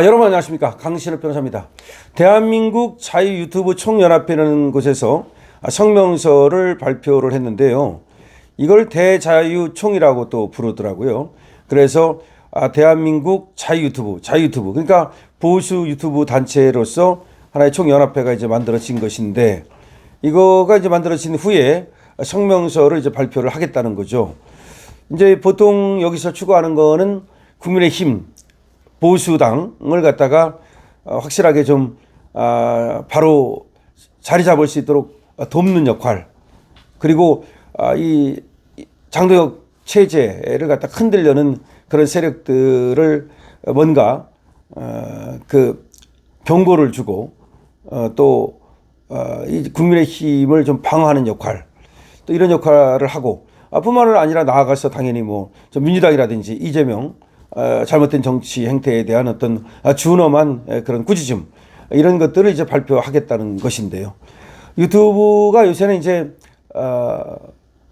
여러분 안녕하십니까, 강신업 변호사입니다. 대한민국 자유 유튜브 총연합회라는 곳에서 성명서를 발표를 했는데요. 이걸 대자유총이라고 또 부르더라고요. 그래서 대한민국 자유 유튜브 그러니까 보수 유튜브 단체로서 하나의 총연합회가 이제 만들어진 것인데, 이거가 이제 만들어진 후에 성명서를 이제 발표를 하겠다는 거죠. 이제 보통 여기서 추구하는 거는 국민의힘 보수당을 갖다가 확실하게 좀 바로 자리 잡을 수 있도록 돕는 역할, 그리고 이 장도혁 체제를 갖다 흔들려는 그런 세력들을 뭔가 그 경고를 주고 또 이 국민의힘을 좀 방어하는 역할, 또 이런 역할을 하고, 뿐만 아니라 나아가서 당연히 뭐 민주당이라든지 이재명 잘못된 정치 행태에 대한 어떤 준엄한 그런 꾸짖음, 이런 것들을 이제 발표하겠다는 것인데요. 유튜브가 요새는 이제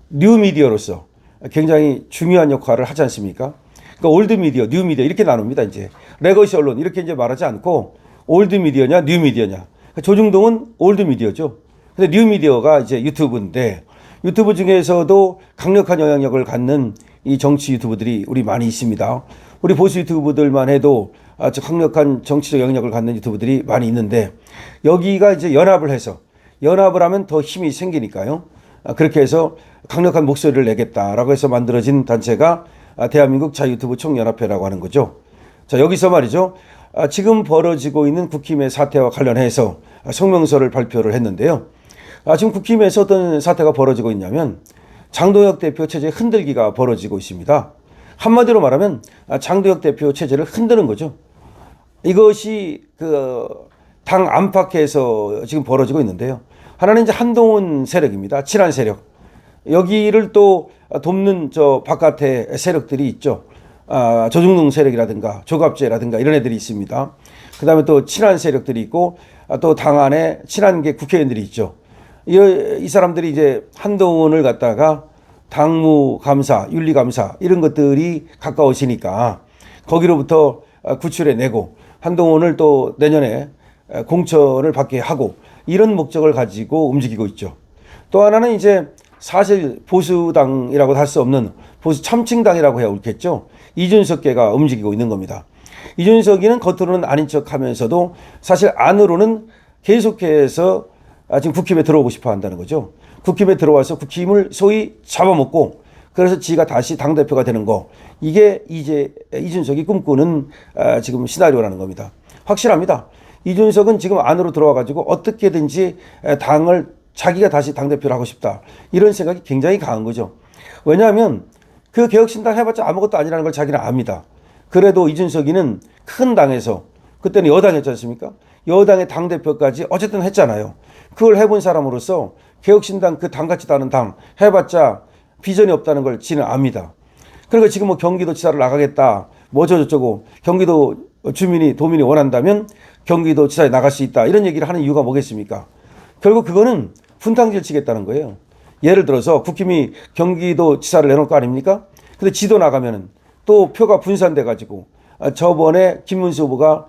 뉴미디어로서 굉장히 중요한 역할을 하지 않습니까? 그러니까 올드미디어, 뉴미디어 이렇게 나눕니다. 이제 레거시 언론 이렇게 이제 말하지 않고 올드미디어냐 뉴미디어냐. 조중동은 올드미디어죠. 근데 뉴미디어가 이제 유튜브인데, 유튜브 중에서도 강력한 영향력을 갖는 이 정치 유튜브들이 우리 많이 있습니다. 우리 보수 유튜브들만 해도 아주 강력한 정치적 영향력을 갖는 유튜브들이 많이 있는데, 여기가 이제 연합을 하면 더 힘이 생기니까요. 그렇게 해서 강력한 목소리를 내겠다라고 해서 만들어진 단체가 대한민국 자유유튜브 총연합회라고 하는 거죠. 자, 여기서 말이죠. 지금 벌어지고 있는 국힘의 사태와 관련해서 성명서를 발표를 했는데요. 지금 국힘에서 어떤 사태가 벌어지고 있냐면, 장도혁 대표 체제의 흔들기가 벌어지고 있습니다. 한마디로 말하면 장도혁 대표 체제를 흔드는 거죠. 이것이 그 당 안팎에서 지금 벌어지고 있는데요. 하나는 이제 한동훈 세력입니다. 친한 세력. 여기를 또 돕는 저 바깥에 세력들이 있죠. 조중동 세력이라든가 조갑제라든가 이런 애들이 있습니다. 그 다음에 또 친한 세력들이 있고, 또 당 안에 친한 게 국회의원들이 있죠. 이 사람들이 이제 한동훈을 갖다가 당무감사, 윤리감사 이런 것들이 가까워지니까 거기로부터 구출해내고 한동훈을 또 내년에 공천을 받게 하고, 이런 목적을 가지고 움직이고 있죠. 또 하나는 이제 사실 보수당이라고 할 수 없는 보수 참칭당이라고 해야 옳겠죠. 이준석계가 움직이고 있는 겁니다. 이준석이는 겉으로는 아닌 척하면서도 사실 안으로는 계속해서 지금 국힘에 들어오고 싶어 한다는 거죠. 국힘에 들어와서 국힘을 소위 잡아먹고, 그래서 지가 다시 당대표가 되는 거, 이게 이제 이준석이 꿈꾸는 지금 시나리오라는 겁니다. 확실합니다. 이준석은 지금 안으로 들어와가지고 어떻게든지 당을 자기가 다시 당대표를 하고 싶다, 이런 생각이 굉장히 강한 거죠. 왜냐하면 그 개혁신당 해봤자 아무것도 아니라는 걸 자기는 압니다. 그래도 이준석이는 큰 당에서, 그때는 여당이었지 않습니까? 여당의 당대표까지 어쨌든 했잖아요. 그걸 해본 사람으로서 개혁신당 그 당 같지도 않은 당 해봤자 비전이 없다는 걸 지는 압니다. 그러니까 지금 뭐 경기도지사를 나가겠다, 뭐 저쩌고, 경기도 도민이 원한다면 경기도지사에 나갈 수 있다, 이런 얘기를 하는 이유가 뭐겠습니까? 결국 그거는 분탕질 치겠다는 거예요. 예를 들어서 국힘이 경기도지사를 내놓을 거 아닙니까? 근데 지도 나가면은 또 표가 분산돼 가지고, 저번에 김문수 후보가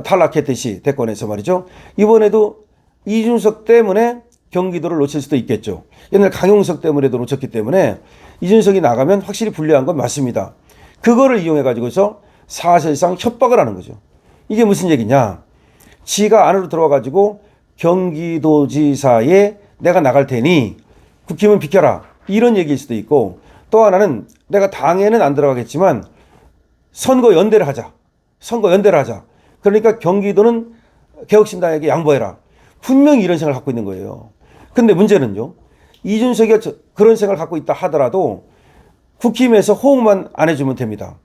탈락했듯이 대권에서 말이죠. 이번에도 이준석 때문에 경기도를 놓칠 수도 있겠죠. 옛날 강용석 때문에도 놓쳤기 때문에 이준석이 나가면 확실히 불리한 건 맞습니다. 그거를 이용해 가지고서 사실상 협박을 하는 거죠. 이게 무슨 얘기냐? 지가 안으로 들어와 가지고 경기도지사에 내가 나갈 테니 국힘은 비켜라, 이런 얘기일 수도 있고, 또 하나는 내가 당에는 안 들어가겠지만 선거 연대를 하자. 그러니까 경기도는 개혁신당에게 양보해라. 분명히 이런 생각을 갖고 있는 거예요. 근데 문제는요, 이준석이 그런 생각을 갖고 있다 하더라도 국힘에서 호응만 안 해주면 됩니다.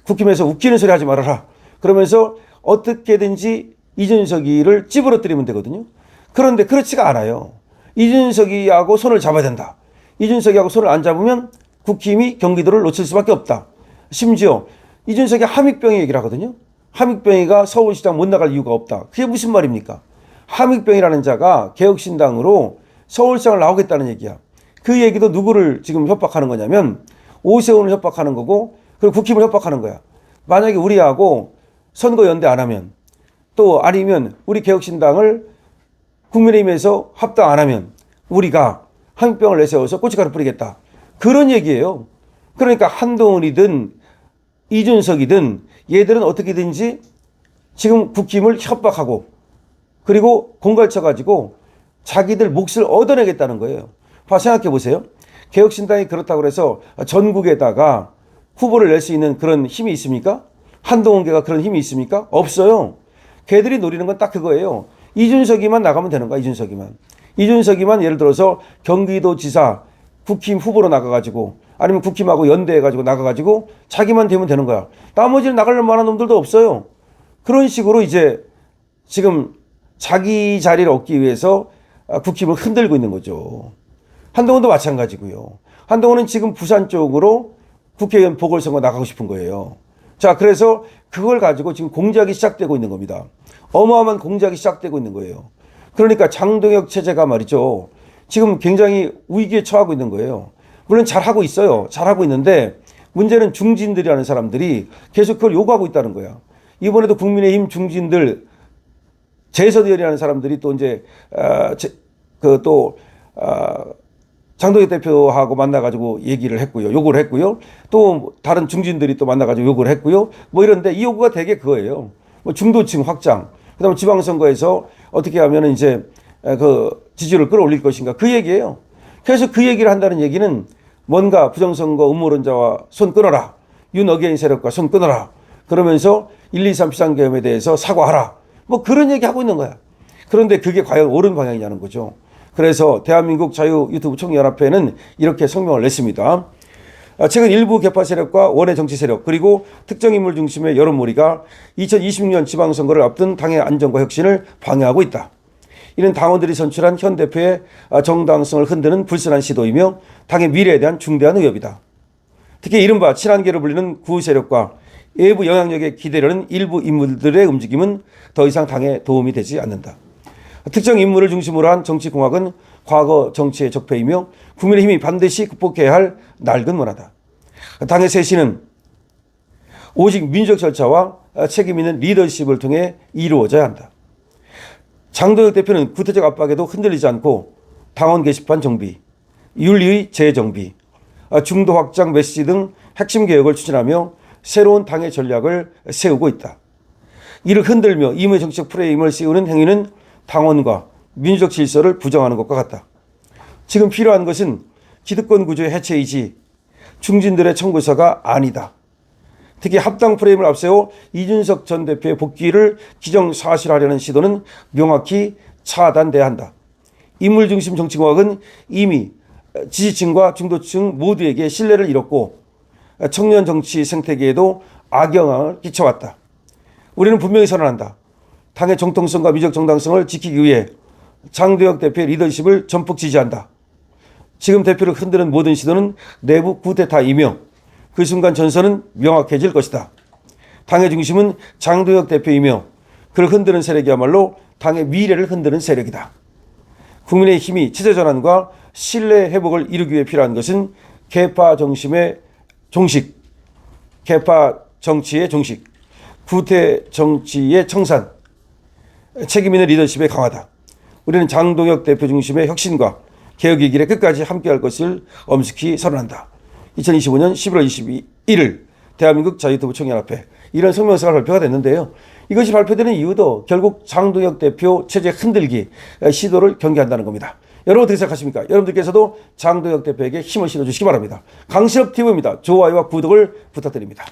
국힘에서 웃기는 소리 하지 말아라, 그러면서 어떻게든지 이준석이를 찌부러뜨리면 되거든요. 그런데 그렇지가 않아요. 이준석이하고 손을 잡아야 된다. 이준석이하고 손을 안 잡으면 국힘이 경기도를 놓칠 수밖에 없다. 심지어 이준석이 함익병이 얘기를 하거든요. 함익병이가 서울시장 못 나갈 이유가 없다. 그게 무슨 말입니까? 함익병이라는 자가 개혁신당으로 서울시장을 나오겠다는 얘기야. 그 얘기도 누구를 지금 협박하는 거냐면 오세훈을 협박하는 거고, 그리고 국힘을 협박하는 거야. 만약에 우리하고 선거 연대 안 하면, 또 아니면 우리 개혁신당을 국민의힘에서 합당 안 하면 우리가 한병을 내세워서 고춧가루 뿌리겠다. 그런 얘기예요. 그러니까 한동훈이든 이준석이든 얘들은 어떻게든지 지금 국힘을 협박하고 그리고 공갈쳐 가지고 자기들 몫을 얻어내겠다는 거예요. 생각해 보세요. 개혁신당이 그렇다고 해서 전국에다가 후보를 낼 수 있는 그런 힘이 있습니까? 한동훈계가 그런 힘이 있습니까? 없어요. 걔들이 노리는 건 딱 그거예요. 이준석이만 나가면 되는 거야. 이준석이만 예를 들어서 경기도지사 국힘 후보로 나가가지고 아니면 국힘하고 연대해가지고 나가가지고 자기만 되면 되는 거야. 나머지는 나갈 만한 놈들도 없어요. 그런 식으로 이제 지금 자기 자리를 얻기 위해서 국힘을 흔들고 있는 거죠. 한동훈도 마찬가지고요. 한동훈은 지금 부산 쪽으로 국회의원 보궐선거 나가고 싶은 거예요. 자, 그래서 그걸 가지고 지금 공작이 시작되고 있는 겁니다. 어마어마한 공작이 시작되고 있는 거예요. 그러니까 장동혁 체제가 말이죠. 지금 굉장히 위기에 처하고 있는 거예요. 물론 잘하고 있어요. 잘하고 있는데 문제는 중진들이라는 사람들이 계속 그걸 요구하고 있다는 거야. 이번에도 국민의힘 중진들 재선의원이라는 사람들이 또 이제 장동혁 대표하고 만나가지고 얘기를 했고요. 요구를 했고요. 또 다른 중진들이 또 만나가지고 요구를 했고요. 뭐 이런데 이 요구가 되게 그거예요. 뭐 중도층 확장. 그다음에 지방선거에서 어떻게 하면 이제 그 지지율을 끌어올릴 것인가 그 얘기예요. 그래서 그 얘기를 한다는 얘기는 뭔가 부정선거 음모론자와 손 끊어라. 윤어게인 세력과 손 끊어라. 그러면서 1, 2, 3 비상계엄에 대해서 사과하라. 뭐 그런 얘기 하고 있는 거야. 그런데 그게 과연 옳은 방향이냐는 거죠. 그래서 대한민국 자유 유튜브 총연합회는 이렇게 성명을 냈습니다. 최근 일부 개파 세력과 원외 정치 세력 그리고 특정 인물 중심의 여론몰이가 2026년 지방선거를 앞둔 당의 안정과 혁신을 방해하고 있다. 이는 당원들이 선출한 현 대표의 정당성을 흔드는 불순한 시도이며 당의 미래에 대한 중대한 위협이다. 특히 이른바 친한계로 불리는 구우 세력과 외부 영향력에 기대려는 일부 인물들의 움직임은 더 이상 당에 도움이 되지 않는다. 특정 인물을 중심으로 한 정치공학은 과거 정치의 적폐이며 국민의힘이 반드시 극복해야 할 낡은 문화다. 당의 쇄신은 오직 민주적 절차와 책임 있는 리더십을 통해 이루어져야 한다. 장동혁 대표는 구태적 압박에도 흔들리지 않고 당원 게시판 정비, 윤리의 재정비, 중도 확장 메시지 등 핵심 개혁을 추진하며 새로운 당의 전략을 세우고 있다. 이를 흔들며 임의 정치적 프레임을 씌우는 행위는 당원과 민주적 질서를 부정하는 것과 같다. 지금 필요한 것은 기득권 구조의 해체이지 중진들의 청구서가 아니다. 특히 합당 프레임을 앞세워 이준석 전 대표의 복귀를 기정사실화하려는 시도는 명확히 차단돼야 한다. 인물 중심 정치공학은 이미 지지층과 중도층 모두에게 신뢰를 잃었고 청년 정치 생태계에도 악영향을 끼쳐왔다. 우리는 분명히 선언한다. 당의 정통성과 민주적 정당성을 지키기 위해 장동혁 대표의 리더십을 전폭 지지한다. 지금 대표를 흔드는 모든 시도는 내부 쿠데타이며 그 순간 전선은 명확해질 것이다. 당의 중심은 장동혁 대표이며 그를 흔드는 세력이야말로 당의 미래를 흔드는 세력이다. 국민의 힘이 체제 전환과 신뢰 회복을 이루기 위해 필요한 것은 계파 정심의 종식, 계파 정치의 종식, 구태 정치의 청산, 책임 있는 리더십의 강화다. 우리는 장동혁 대표 중심의 혁신과 개혁의 길에 끝까지 함께할 것을 엄숙히 선언한다. 2025년 11월 21일 대한민국 자유유튜브 총연합회 이런 성명서가 발표가 됐는데요. 이것이 발표되는 이유도 결국 장동혁 대표 체제 흔들기 시도를 경계한다는 겁니다. 여러분 어떻게 생각하십니까? 여러분들께서도 장동혁 대표에게 힘을 실어주시기 바랍니다. 강신업 TV입니다. 좋아요와 구독을 부탁드립니다.